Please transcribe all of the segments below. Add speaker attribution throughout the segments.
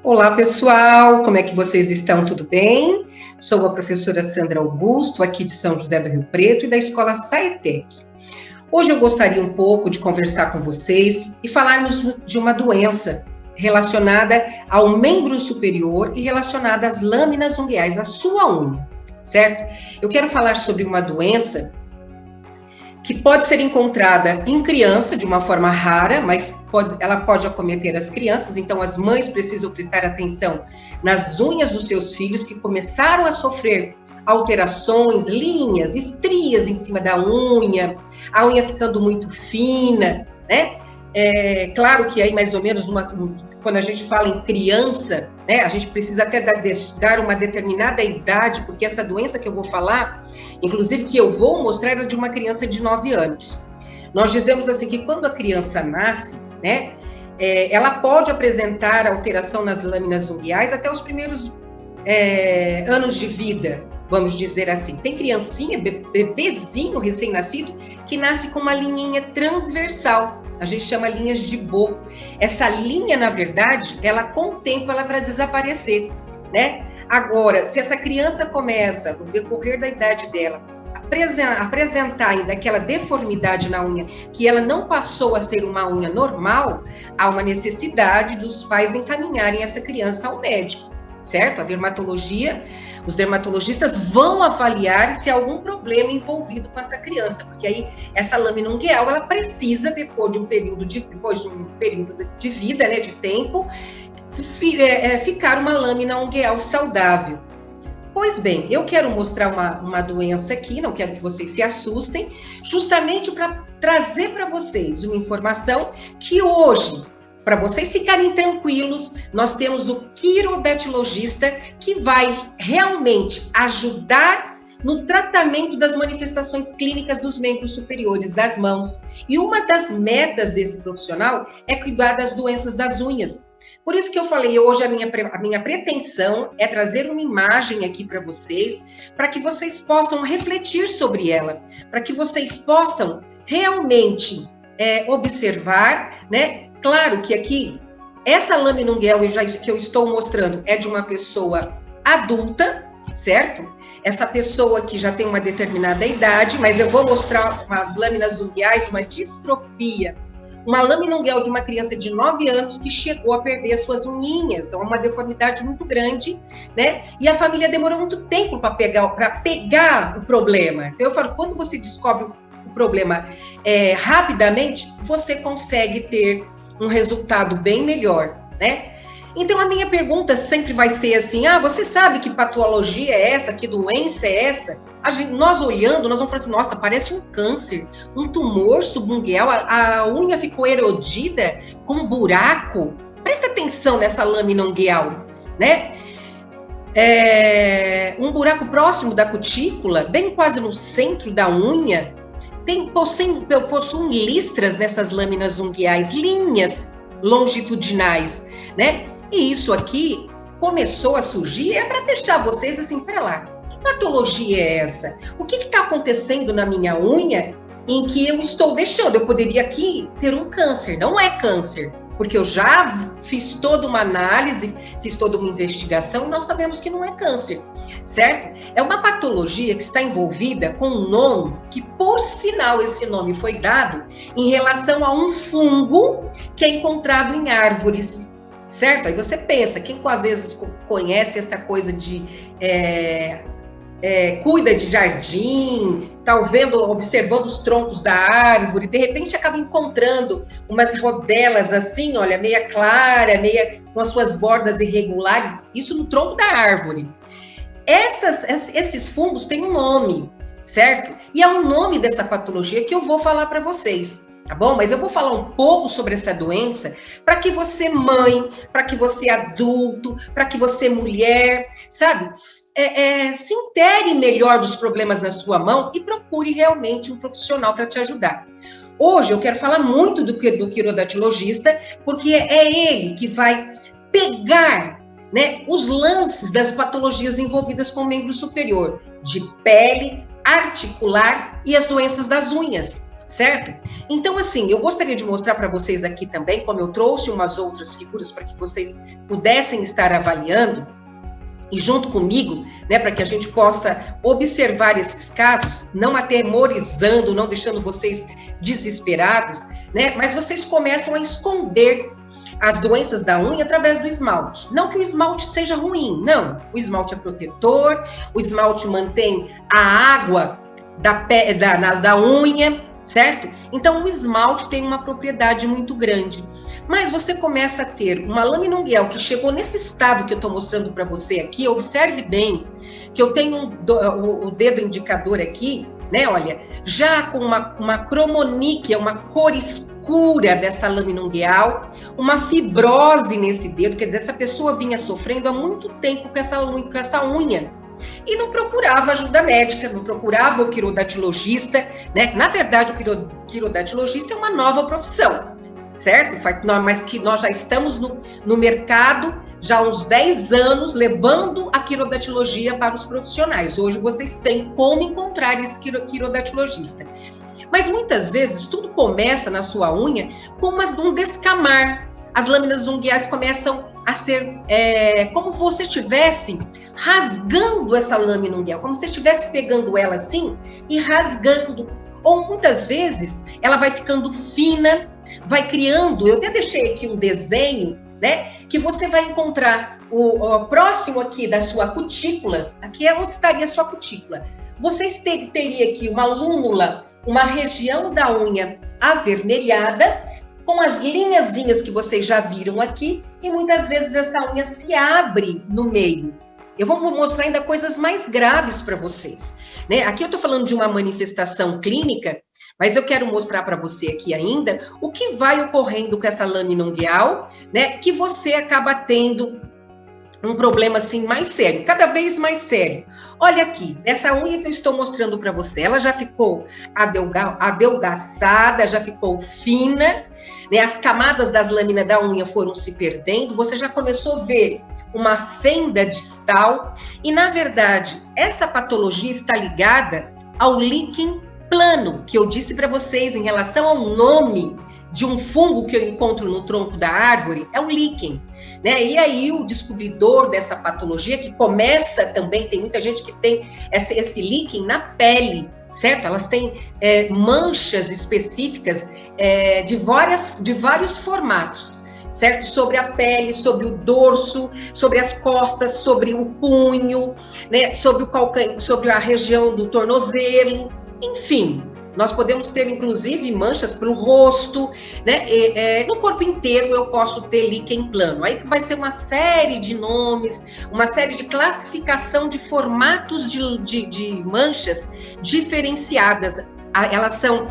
Speaker 1: Olá, pessoal! Como é que vocês estão? Tudo bem? Sou a professora Sandra Augusto, aqui de São José do Rio Preto e da Escola Saetec. Hoje eu gostaria um pouco de conversar com vocês e falarmos de uma doença relacionada ao membro superior e relacionada às lâminas ungueais, à sua unha, certo? Eu quero falar sobre uma doença que pode ser encontrada em criança de uma forma rara, mas ela pode acometer as crianças, então as mães precisam prestar atenção nas unhas dos seus filhos que começaram a sofrer alterações, linhas, estrias em cima da unha, a unha ficando muito fina, né? Claro que aí mais ou menos quando a gente fala em criança, né, a gente precisa até dar uma determinada idade, porque essa doença que eu vou falar, inclusive que eu vou mostrar, era de uma criança de 9 anos. Nós dizemos assim que quando a criança nasce, né, ela pode apresentar alteração nas lâminas ungueais até os primeiros anos de vida, vamos dizer assim. Tem criancinha, bebezinho recém-nascido, que nasce com uma linhinha transversal, a gente chama linhas de Bo. Essa linha, na verdade, ela com o tempo ela vai desaparecer, né? Agora, se essa criança começa, no decorrer da idade dela, apresentar ainda aquela deformidade na unha, que ela não passou a ser uma unha normal, há uma necessidade dos pais encaminharem essa criança ao médico, certo? A dermatologia, os dermatologistas vão avaliar se há algum problema envolvido com essa criança, porque aí essa lâmina ungueal, ela precisa, depois de um período de vida, né, de tempo, ficar uma lâmina ungueal saudável. Pois bem, eu quero mostrar uma doença aqui, não quero que vocês se assustem, justamente para trazer para vocês uma informação que hoje, para vocês ficarem tranquilos, nós temos o quirodatilogista que vai realmente ajudar no tratamento das manifestações clínicas dos membros superiores das mãos. E uma das metas desse profissional é cuidar das doenças das unhas. Por isso que eu falei, hoje a minha pretensão é trazer uma imagem aqui para vocês, para que vocês possam refletir sobre ela, para que vocês possam realmente observar, né? Claro que aqui, essa lâmina ungueal que eu estou mostrando é de uma pessoa adulta, certo? Essa pessoa que já tem uma determinada idade, mas eu vou mostrar as lâminas ungueais, uma distrofia, uma lâmina ungueal de uma criança de 9 anos que chegou a perder as suas unhinhas, uma deformidade muito grande, né? E a família demorou muito tempo para pegar o problema. Então eu falo, quando você descobre o problema rapidamente, você consegue ter um resultado bem melhor, né? Então a minha pergunta sempre vai ser assim, você sabe que patologia é essa, que doença é essa? Nós olhando, nós vamos falar assim, nossa, parece um câncer, um tumor subungueal, a unha ficou erodida com um buraco. Presta atenção nessa lâmina ungueal, né? Um buraco próximo da cutícula, bem quase no centro da unha, possuem listras nessas lâminas ungueais, linhas longitudinais, né? E isso aqui começou a surgir, para deixar vocês assim, pera lá, que patologia é essa? O que está acontecendo na minha unha em que eu estou deixando? Eu poderia aqui ter um câncer, não é câncer, porque eu já fiz toda uma análise, fiz toda uma investigação, e nós sabemos que não é câncer, certo? É uma patologia que está envolvida com um nome, que por sinal esse nome foi dado em relação a um fungo que é encontrado em árvores, certo? Aí você pensa, quem às vezes conhece essa coisa de cuida de jardim, tá observando os troncos da árvore, de repente acaba encontrando umas rodelas assim, olha, meia clara, meia com as suas bordas irregulares, isso no tronco da árvore. Esses fungos têm um nome, certo? E é o nome dessa patologia que eu vou falar para vocês, tá bom? Mas eu vou falar um pouco sobre essa doença para que você, mãe, para que você, adulto, para que você, mulher, sabe, se intere melhor dos problemas na sua mão e procure realmente um profissional para te ajudar. Hoje eu quero falar muito do quirodatilogista, porque é ele que vai pegar, né, os lances das patologias envolvidas com o membro superior, de pele, articular e as doenças das unhas. certo? Então, assim, eu gostaria de mostrar para vocês aqui também, como eu trouxe umas outras figuras para que vocês pudessem estar avaliando, e junto comigo, né, para que a gente possa observar esses casos, não atemorizando, não deixando vocês desesperados, né, mas vocês começam a esconder as doenças da unha através do esmalte. Não que o esmalte seja ruim, não. O esmalte é protetor, o esmalte mantém a água da unha, certo? Então, o esmalte tem uma propriedade muito grande. Mas você começa a ter uma lâmina unguial que chegou nesse estado que eu estou mostrando para você aqui. Observe bem que eu tenho o dedo indicador aqui, né? Olha, já com uma cromoníquia, uma cor escura dessa lâmina unguial, uma fibrose nesse dedo, quer dizer, essa pessoa vinha sofrendo há muito tempo com essa unha. E não procurava ajuda médica, não procurava o quirodatilogista, né? Na verdade, o quirodatilogista é uma nova profissão, certo? Mas que nós já estamos no mercado já há uns 10 anos, levando a quirodatilogia para os profissionais. Hoje vocês têm como encontrar esse quirodatilogista. Mas muitas vezes tudo começa na sua unha com um descamar. As lâminas unguiais começam a ser como se você estivesse rasgando essa lâmina unguial, como se você estivesse pegando ela assim e rasgando. Ou muitas vezes ela vai ficando fina, vai criando, eu até deixei aqui um desenho, né, que você vai encontrar o próximo aqui da sua cutícula, aqui é onde estaria a sua cutícula. Vocês teria aqui uma lúmula, uma região da unha avermelhada, com as linhazinhas que vocês já viram aqui, e muitas vezes essa unha se abre no meio. Eu vou mostrar ainda coisas mais graves para vocês, né? Aqui eu estou falando de uma manifestação clínica, mas eu quero mostrar para você aqui ainda o que vai ocorrendo com essa lâmina unguial, né? Que você acaba tendo um problema assim mais sério, cada vez mais sério. Olha aqui, essa unha que eu estou mostrando para você, ela já ficou adelgaçada, já ficou fina, né? As camadas das lâminas da unha foram se perdendo, você já começou a ver uma fenda distal, e na verdade, essa patologia está ligada ao líquen plano, que eu disse para vocês em relação ao nome de um fungo que eu encontro no tronco da árvore, é o líquen, né? E aí o descobridor dessa patologia, que começa também, tem muita gente que tem esse líquen na pele, certo? Elas têm manchas específicas de vários formatos, certo? Sobre a pele, sobre o dorso, sobre as costas, sobre o punho, né? Sobre o calcanhar, sobre a região do tornozelo, enfim. Nós podemos ter, inclusive, manchas pelo rosto, né? No corpo inteiro eu posso ter líquen plano. Aí vai ser uma série de nomes, uma série de classificação de formatos de manchas diferenciadas. Elas são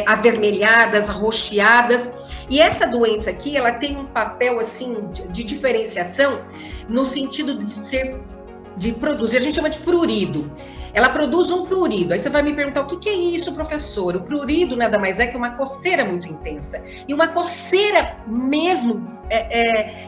Speaker 1: avermelhadas, roxeadas. E essa doença aqui, ela tem um papel, assim, de diferenciação no sentido de produzir, a gente chama de prurido. Ela produz um prurido. Aí você vai me perguntar, o que é isso, professor? O prurido nada mais é que uma coceira muito intensa. E uma coceira mesmo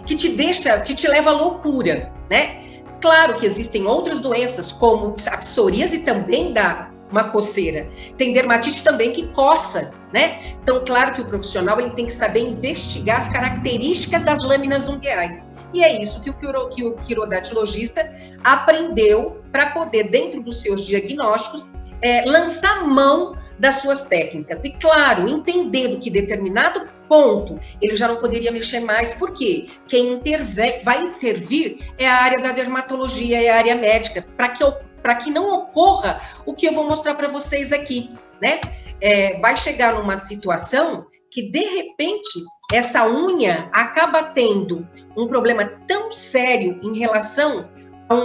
Speaker 1: que te leva à loucura, né? Claro que existem outras doenças, como a psoríase também dá uma coceira. Tem dermatite também que coça, né? Então, claro que o profissional ele tem que saber investigar as características das lâminas unguiais. E é isso que o quirodatilogista aprendeu para poder, dentro dos seus diagnósticos, lançar mão das suas técnicas. E, claro, entendendo que determinado ponto ele já não poderia mexer mais, porque quem vai intervir é a área da dermatologia, é a área médica, para que não ocorra o que eu vou mostrar para vocês aqui, né? Vai chegar numa situação que, de repente, essa unha acaba tendo um problema tão sério em relação a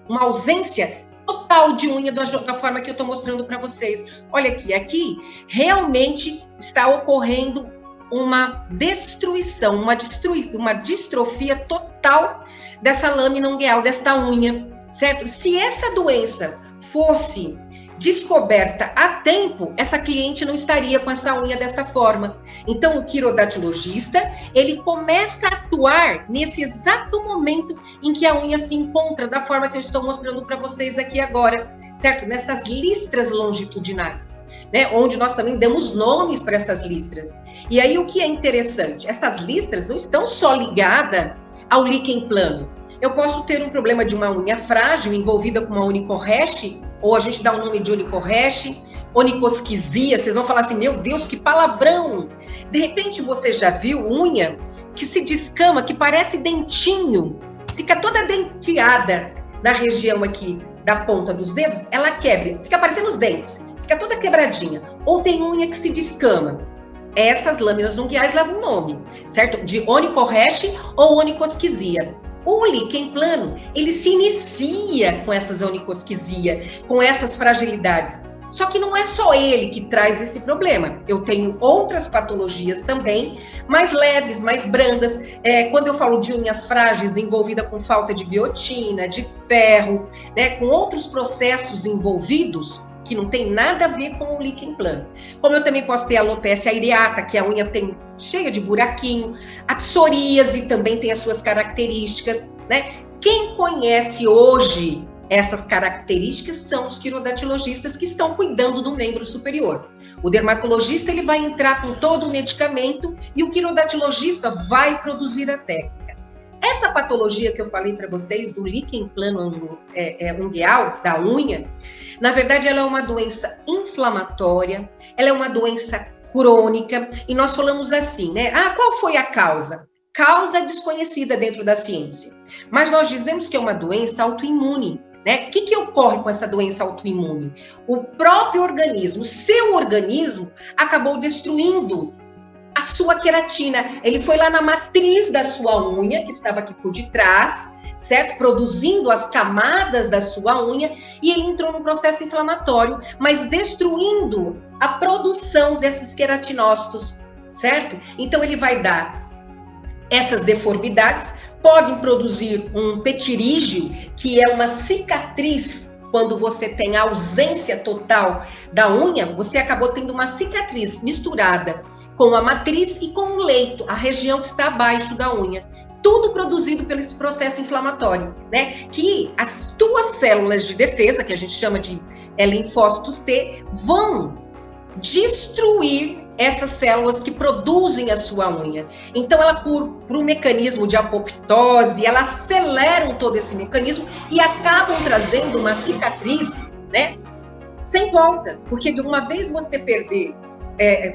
Speaker 1: uma ausência total de unha da forma que eu estou mostrando para vocês. Olha aqui realmente está ocorrendo uma destruição, uma distrofia total dessa lâmina unguial, desta unha, certo? Se essa doença fosse descoberta a tempo, essa cliente não estaria com essa unha desta forma. Então, o quirodatilogista, ele começa a atuar nesse exato momento em que a unha se encontra da forma que eu estou mostrando para vocês aqui agora, certo? Nessas listras longitudinais. né, onde nós também damos nomes para essas listras. E aí o que é interessante? Essas listras não estão só ligadas ao líquen plano. Eu posso ter um problema de uma unha frágil envolvida com uma onicorreche, ou a gente dá o nome de onicorreche, onicosquisia, vocês vão falar assim, meu Deus, que palavrão! De repente você já viu unha que se descama, que parece dentinho, fica toda denteada na região aqui da ponta dos dedos, ela quebra, fica parecendo os dentes, fica toda quebradinha. Ou tem unha que se descama. Essas lâminas unguiais levam o nome, certo? De onicorreche ou onicosquisia. O líquen plano, ele se inicia com essas onicosquisia, com essas fragilidades. Só que não é só ele que traz esse problema. Eu tenho outras patologias também, mais leves, mais brandas. Quando eu falo de unhas frágeis, envolvida com falta de biotina, de ferro, né, com outros processos envolvidos, que não tem nada a ver com o líquen plano. Como eu também posso ter a alopecia areata, que a unha tem cheia de buraquinho, a psoríase também tem as suas características, né? Quem conhece hoje essas características são os quirodactilogistas que estão cuidando do membro superior. O dermatologista ele vai entrar com todo o medicamento e o quirodactilogista vai produzir a técnica. Essa patologia que eu falei para vocês do líquen plano ungueal, da unha, na verdade ela é uma doença inflamatória, ela é uma doença crônica, e nós falamos assim, né? Qual foi a causa? Causa desconhecida dentro da ciência, mas nós dizemos que é uma doença autoimune, né? O que ocorre com essa doença autoimune? O próprio organismo, seu organismo, acabou destruindo a sua queratina. Ele foi lá na matriz da sua unha, que estava aqui por detrás, certo? Produzindo as camadas da sua unha, e ele entrou num processo inflamatório, mas destruindo a produção desses queratinócitos, certo? Então ele vai dar essas deformidades, podem produzir um pterígio, que é uma cicatriz. Quando você tem a ausência total da unha, você acabou tendo uma cicatriz misturada com a matriz e com o leito, a região que está abaixo da unha. Tudo produzido pelo esse processo inflamatório, né? Que as tuas células de defesa, que a gente chama de linfócitos T, vão destruir essas células que produzem a sua unha. Então, ela, por um mecanismo de apoptose, ela aceleram todo esse mecanismo e acabam trazendo uma cicatriz, né, sem volta. Porque de uma vez você perder,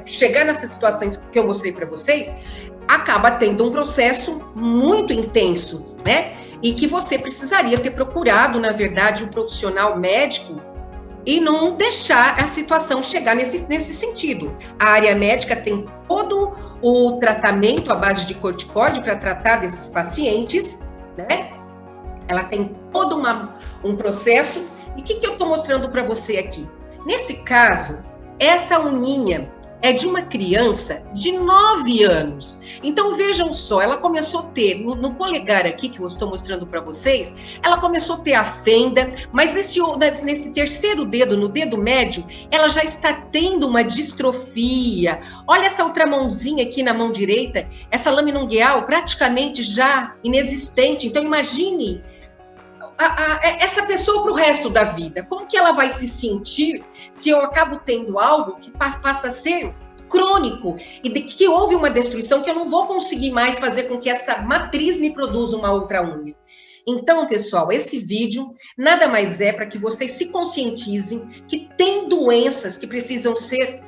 Speaker 1: chegar nessas situações que eu mostrei para vocês, acaba tendo um processo muito intenso, né? E que você precisaria ter procurado, na verdade, um profissional médico e não deixar a situação chegar nesse sentido. A área médica tem todo o tratamento à base de corticóide para tratar desses pacientes, né? Ela tem todo um processo. E o que eu estou mostrando para você aqui? Nesse caso, essa uninha é de uma criança de 9 anos. Então, vejam só, ela começou a ter, no polegar aqui, que eu estou mostrando para vocês, ela começou a ter a fenda, mas nesse terceiro dedo, no dedo médio, ela já está tendo uma distrofia. Olha essa outra mãozinha aqui na mão direita, essa lâmina ungueal praticamente já inexistente. Então, imagine essa pessoa para o resto da vida. Como que ela vai se sentir se eu acabo tendo algo que passa a ser crônico e que houve uma destruição que eu não vou conseguir mais fazer com que essa matriz me produza uma outra unha? Então, pessoal, esse vídeo nada mais é para que vocês se conscientizem que tem doenças que precisam ser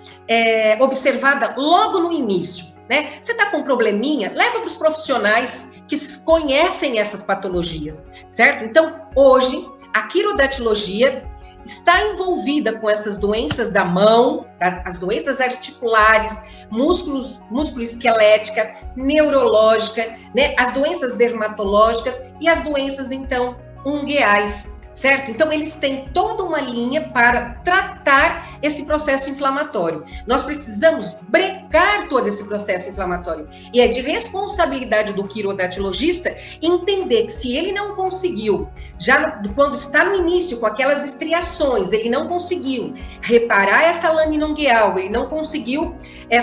Speaker 1: observadas logo no início, né? Você está com um probleminha? Leva para os profissionais que conhecem essas patologias, certo? Então, hoje, a quirodactilogia está envolvida com essas doenças da mão, as doenças articulares, músculo-esquelética, neurológica, né? As doenças dermatológicas e as doenças, então, ungueais, certo? Então, eles têm toda uma linha para tratar esse processo inflamatório. Nós precisamos brecar todo esse processo inflamatório. E é de responsabilidade do quirodactilogista entender que se ele não conseguiu, já quando está no início, com aquelas estriações, ele não conseguiu reparar essa lâmina ungueal, ele não conseguiu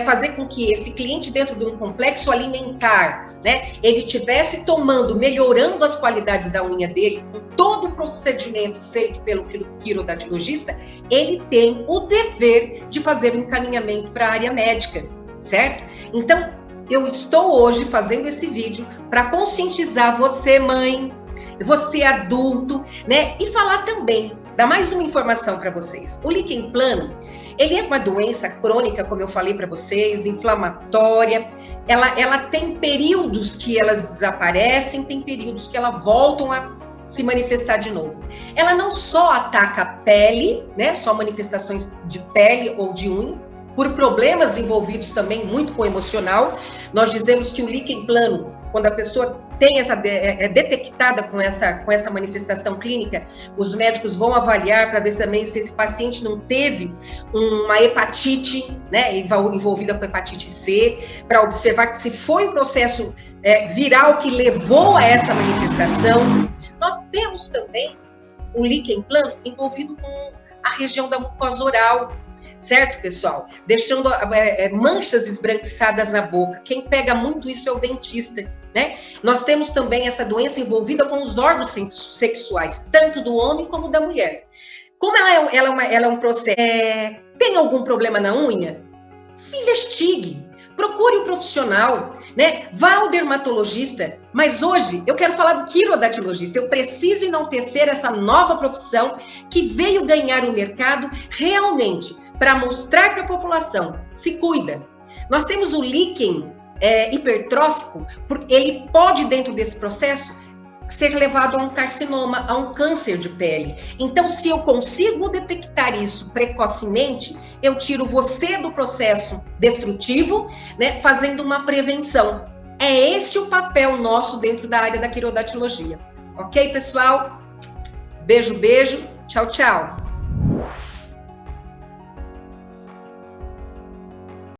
Speaker 1: fazer com que esse cliente, dentro de um complexo alimentar, né, ele estivesse melhorando as qualidades da unha dele, com todo o procedimento procedimento feito pelo quirodatologista, ele tem o dever de fazer o encaminhamento para a área médica, certo? Então, eu estou hoje fazendo esse vídeo para conscientizar você, mãe, você adulto, né? E falar também, dar mais uma informação para vocês. O líquen plano, ele é uma doença crônica, como eu falei para vocês, inflamatória. Ela tem períodos que elas desaparecem, tem períodos que elas voltam a se manifestar de novo. Ela não só ataca a pele, né? Só manifestações de pele ou de unha, por problemas envolvidos também muito com o emocional. Nós dizemos que o líquen plano, quando a pessoa é detectada com essa manifestação clínica, os médicos vão avaliar para ver também se esse paciente não teve uma hepatite, né, envolvida com hepatite C, para observar que se foi um processo viral que levou a essa manifestação. Nós temos também o líquen plano envolvido com a região da mucosa oral, certo, pessoal? Deixando manchas esbranquiçadas na boca. Quem pega muito isso é o dentista, né? Nós temos também essa doença envolvida com os órgãos sexuais, tanto do homem como da mulher. Como ela é um processo... tem algum problema na unha? Investigue. Procure um profissional, né? Vá ao dermatologista. Mas hoje eu quero falar do quirodatologista. Eu preciso enaltecer essa nova profissão que veio ganhar o mercado realmente para mostrar para a população, se cuida. Nós temos o líquen hipertrófico, porque ele pode, dentro desse processo, ser levado a um carcinoma, a um câncer de pele. Então, se eu consigo detectar isso precocemente, eu tiro você do processo destrutivo, né, fazendo uma prevenção. É esse o papel nosso dentro da área da quirodatologia. Ok, pessoal? Beijo, beijo. Tchau, tchau.